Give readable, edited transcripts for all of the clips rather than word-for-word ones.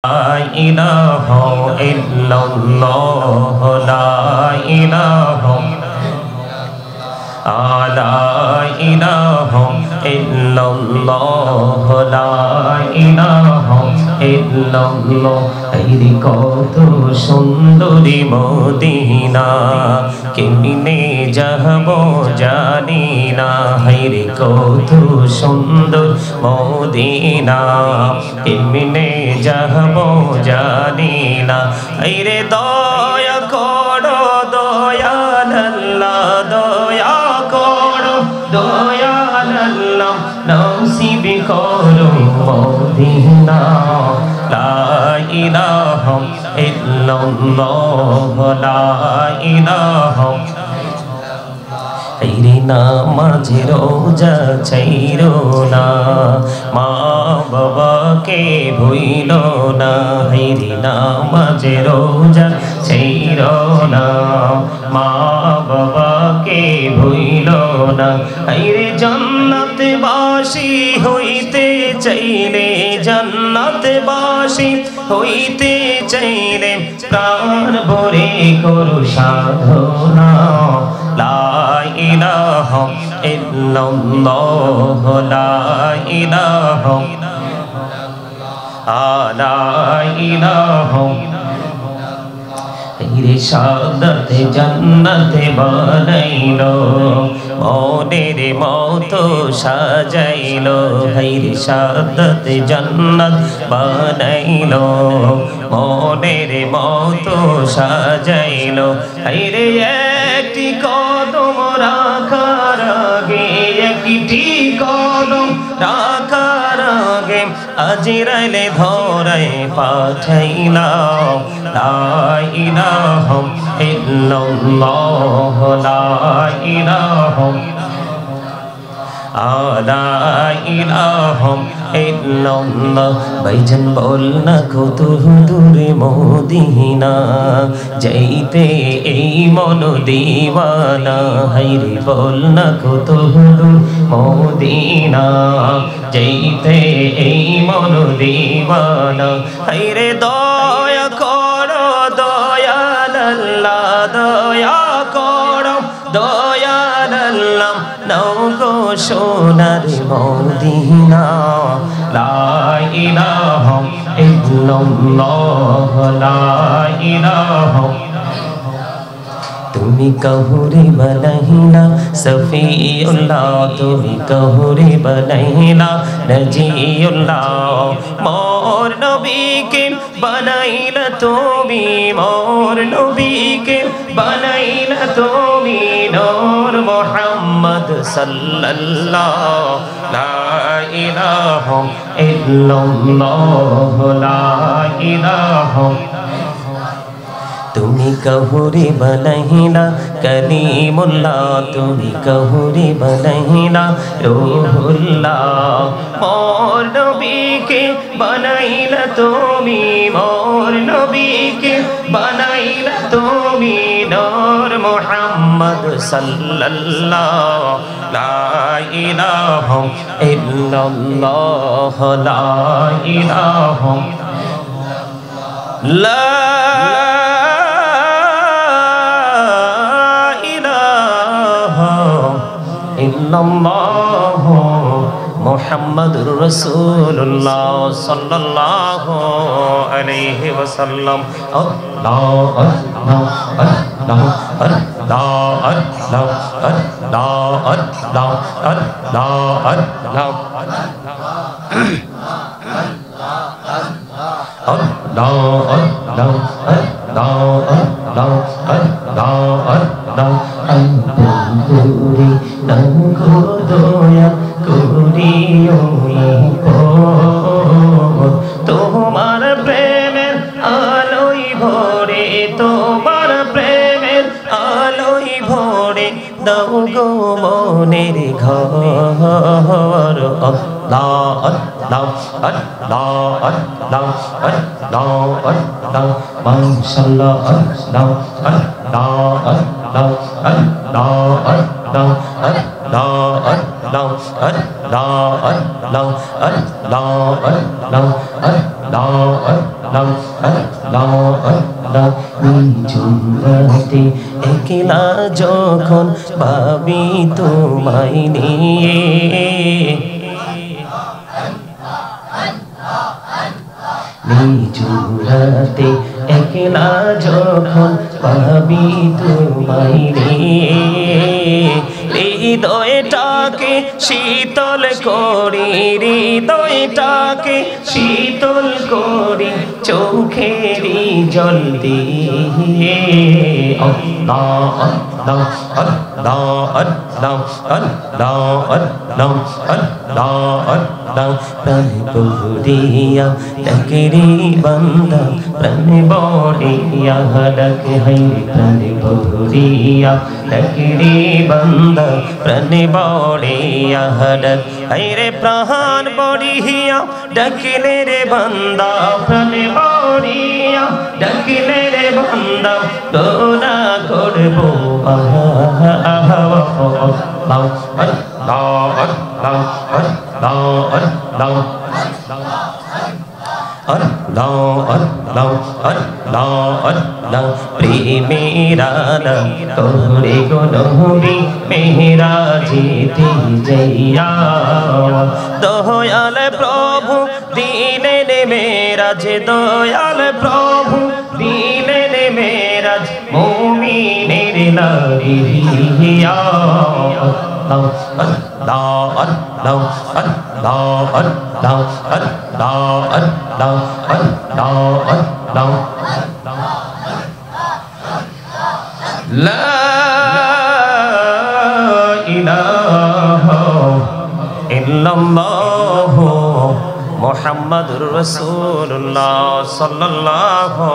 ইলাহা ইল্লাল্লাহ লা ইলাহা লা ইলাহা ইল্লাল্লাহ লা ইলাহা ইল্লাল্লাহ। এই কত সুন্দরী মদিনা, কেমনে যাব জানি না। হায়রে কত সুন্দর মদিনা, কেমনে যাব জানি না। হায়রে দয়া করো দয়াল আল্লাহ, দয়া করো দয়াল আল্লাহ, নসিব করো মদিনা। লা ইলাহা ইল্লাল্লাহ লা ইলাহা। হায়রে নামাজে রোজা ছাইরো না, মা বাবাকে ভুইলো না। হায়রে নামাজে রোজা ছাইরো না, মা বাবাকে ভুইলো না। হায়রে জান্নাতবাসী হইতে চাইলে, জান্নাতবাসী হইতে চাইলে প্রাণ ভরে করো সাধনা। লা ইলাহা ইল্লাল্লাহ লা ইলাহা লা ইলাহা। হায়রে সাদাতে জান্নাতে বানাইলো, মনের মতো সাজাইলো। হায়রে সাদাতে জান্নাত বানাইলো, মনের মতো সাজাইলো। হায়রে একটি কদম রাখার আগে, একটি কদম রাখার আগে আজরাইলে ধরায় পাঠাইলাম। লা ইলাহা ইল্লাল্লাহ লা ইলাহা লা ইলাহা ইল্লাল্লাহ। ভাইজান বল না কত দূরে মদিনা, যাইতে এই মন দিওয়ানা। হায়রে বল না কত দূর মদিনা, যাইতে এই মন দিওয়ানা। হায়রে দয়া করো দয়াল আল্লাহ, দয়া করো দয়াল আল্লাহ, নাও গো সোনার মদিনা। লা ইলাহা ইল্লাল্লাহ লা ইলাহা। তুমি কাহুরে বানাইলা সফিউল্লাহ, তুমি কাহুরে বানাইলা নজিউল্লাহ। মোর নবীকে বানাইলা তুমি, মোর নবীকে বানাইলা তুমি নূর মুহাম্মদ সাল্লাল্লাহ। লা ইলাহা ইল্লাল্লাহ লা ইলাহা। তুমি কাহুরে বানাইলা কলিমুল্লাহ, তুমি কাহুরে বানাইলা রূহুল্লাহ। মোর নবীকে বানাইলা তুমি, মোর নবীকে বানাইলা তুমি নূর মুহাম্মদ সাল্লাল্লাহ। লা ইলাহা ইল্লাল্লাহ লা ইলাহা লা ইল্লাল্লাহু মুহাম্মাদুর রাসূলুল্লাহ সাল্লাল্লাহু আলাইহি ওয়াসাল্লাম। আল্লাহ আল্লাহ আল্লাহ আল্লাহ আল্লাহ আল্লাহ আল্লাহ আল্লাহ তোমার প্রেমের আলোই ভরে, তোমার প্রেমের আলোই ভরে দাও গো মনের ঘর। আল্লাহ আল্লাহ আল্লাহ আল্লাহ আল্লাহ আল্লাহ মাশাআল্লাহ। আল্লাহ আল্লাহ আল্লাহ আল্লাহ আল্লাহ আল্লাহ আল্লাহ আল্লাহ আল্লাহ আল্লাহ আল্লাহ আল্লাহ নিঝুমরাতে একলা যখন ভাবি তোমায় নিয়ে নিঝুমরাতে একলা যখন ভাবি তোমায় নিয়ে হৃদয়টাকে শীতল করি হৃদয়টাকে শীতল করি চোখেরই জল দিয়ে আল্লাহ আল্লাহ আল্লাহ আল্লাহ আল্লাহ আল্লাহ আল্লাহ আল্লাহ প্রাণ বড়িয়া ডাকে রে বান্দা প্রাণ বড়িয়া ডাকে হাই প্রাণ বড়িয়া ডাকে রে বান্দা প্রাণ বড়িয়া ডাক হাই রে প্রাণ বড়িয়া ডাকিলে রে বান্দা প্রাণ বড়িয়া ডাকিলে রে বান্দা গোনা করবো প্রেমেরা করে গো নবী মেরা যেতে যাইয়া দয়াল প্রভু দিলেন মেরাজ দয়াল প্রভু দিলেন মেরাজ মুমিনের লাগিয়া আল্লাহ আল্লাহ আল্লাহ আল্লাহ আল্লাহ আল্লাহ আল্লাহ আল্লাহ লা ইলাহা ইল্লাল্লাহ মুহাম্মাদুর রাসূলুল্লাহ সাল্লাল্লাহু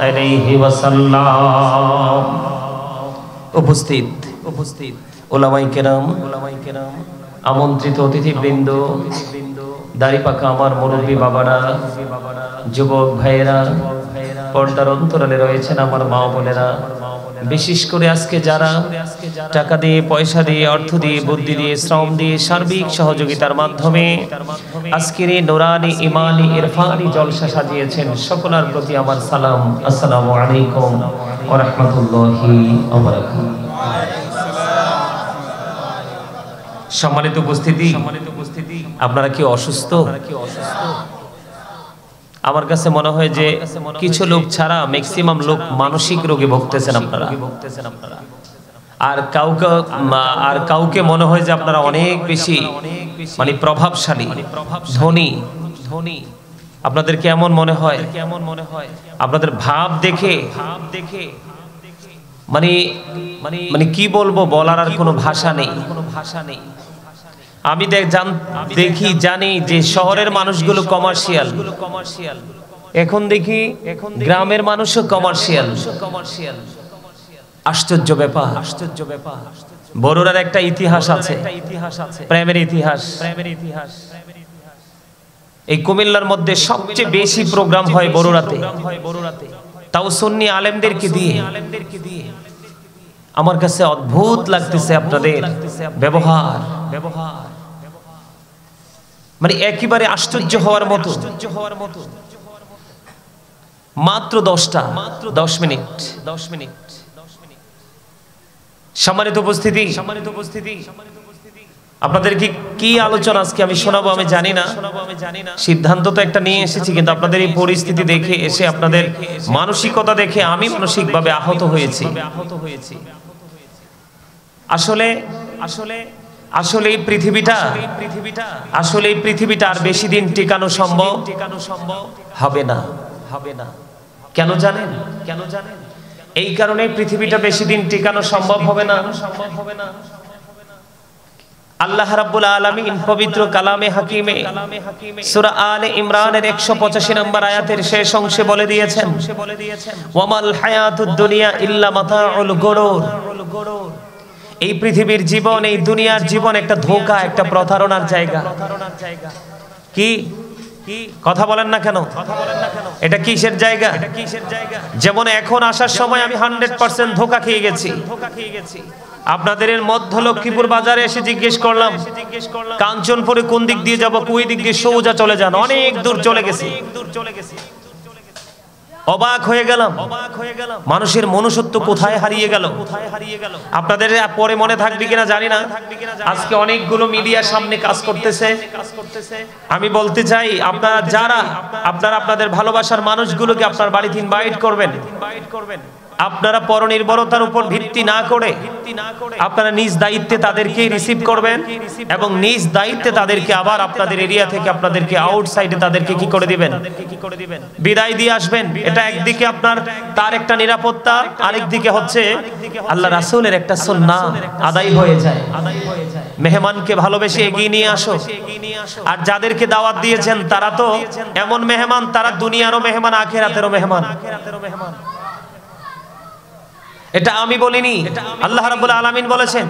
আলাইহি ওয়াসাল্লাম। উপস্থিত ওলামায়ে কেরাম আমন্ত্রিত অতিথিবৃন্দ দাড়িপাকা আমার মুরব্বী বাবারা যুবক ভাইয়েরা পর্দার অন্তরালে রয়েছেন আমার মা বোনেরা বিশেষ করে আজকে যারা টাকা দিয়ে পয়সা দিয়ে অর্থ দিয়ে বুদ্ধি দিয়ে শ্রম দিয়ে সার্বিক সহযোগিতার মাধ্যমে আজকের এই নুরানি ইমানি ইরফানি জলসা সাজিয়েছেন সকলের প্রতি আমার সালাম আসসালামু আলাইকুম ওয়া রাহমাতুল্লাহি ওয়া বারাকাতুহু। সম্মানিত উপস্থিতি আপনারা কি অসুস্থ? আমার কাছে মনে হয় যে কিছু লোক ছাড়া ম্যাক্সিমাম লোক মানসিক রোগে ভুগতেছেন আপনারা আর কাউকে মনে হয় যে আপনারা অনেক বেশি মানে প্রভাবশালী ধনী আপনাদের কেমন মনে হয় আপনাদের ভাব দেখে মানে মানে কি বলবো বলার আর কোনো ভাষা নেই। আমি দেখি জানি যে শহরের মানুষগুলো কমার্শিয়াল এখন দেখি গ্রামের মানুষও কমার্শিয়াল। আশ্চর্য ব্যাপার বড়রার একটা ইতিহাস আছে প্রেমের ইতিহাস। এই কুমিল্লার মধ্যে সবচেয়ে বেশি প্রোগ্রাম হয় বড়রাতে তাও সুন্নি আলেমদেরকে দিয়ে। আমার কাছে অদ্ভুত লাগতেছে আপনাদের ব্যবহার মানে একেবারে আশ্চর্য হওয়ার মতো। মাত্র 10 মিনিট সম্মানিত উপস্থিতি আপনাদের কি আলোচনা আজকে আমি শোনাবো আমি জানি না, সিদ্ধান্ত তো একটা নিয়ে এসেছি কিন্তু আপনাদের এই পরিস্থিতি দেখে এসে আপনাদের মানসিকতা দেখে আমি মানসিকভাবে আহত হয়েছি। আসলে এই পৃথিবীটা আর বেশি দিন টিকানো সম্ভব হবে না। কেন জানেন? এই কারণে পৃথিবীটা বেশি দিন টিকানো সম্ভব হবে না। আল্লাহ রাব্বুল আলামিন পবিত্র কালামে হাকিমে সূরা আলে ইমরানের 185 নম্বর আয়াতের শেষ অংশে বলে দিয়েছেন ওয়ামাল হায়াতুদ দুনিয়া ইল্লা মাতাউল গুরুর। এই পৃথিবীর জীবন এই দুনিয়ার জীবন একটা ধোঁকা একটা প্রতারণার জায়গা। কি কথা বলেন না কেন? এটা কিসের জায়গা? যেমন এখন আসার সময় আমি 100% ধোঁকা খেয়ে গেছি। আপনাদের মধ্য লক্ষ্মীপুর বাজারে এসে জিজ্ঞেস করলাম কাঞ্চনপুরে কোন দিক দিয়ে যাব, কোন দিক দিয়ে সোজা চলে যান, অনেক দূর চলে গেছি। অবাক হয়ে গেলাম, মানুষের মনুষ্যত্ব কোথায় হারিয়ে গেল। আপনাদের পরে মনে থাকবে কিনা জানি না, আজকে অনেকগুলো মিডিয়ার সামনে কাজ করতেছে। আমি বলতে চাই, আপনারা যারা আপনাদের ভালোবাসার মানুষগুলোকে আপনার বাড়িতে ইনভাইট করবেন, আপনারা পরনির্ভরতার উপর ভিত্তি না করে আপনারা নিজ দায়িত্বে তাদেরকে রিসিভ করবেন এবং নিজ দায়িত্বে তাদেরকে আবার আপনাদের এরিয়া থেকে আপনাদেরকে আউটসাইডে তাদেরকে কি করে দিবেন, বিদায় দিয়ে আসবেন। এটা একদিকে আপনার তার একটা নিরাপত্তা, আরেকদিকে হচ্ছে আল্লাহ রাসূলের একটা সুন্নাহ আদায় হয়ে যায়। মেহমানকে ভালোবেসে এগিয়ে নিয়ে আসো। আর যাদেরকে দাওয়াত দিয়েছেন তারা তো এমন মেহমান, তারা দুনিয়ারও মেহমান, আখিরাতেরও মেহমান। এটা আমি বলিনি, আল্লাহ রাব্বুল আলামিন বলেছেন।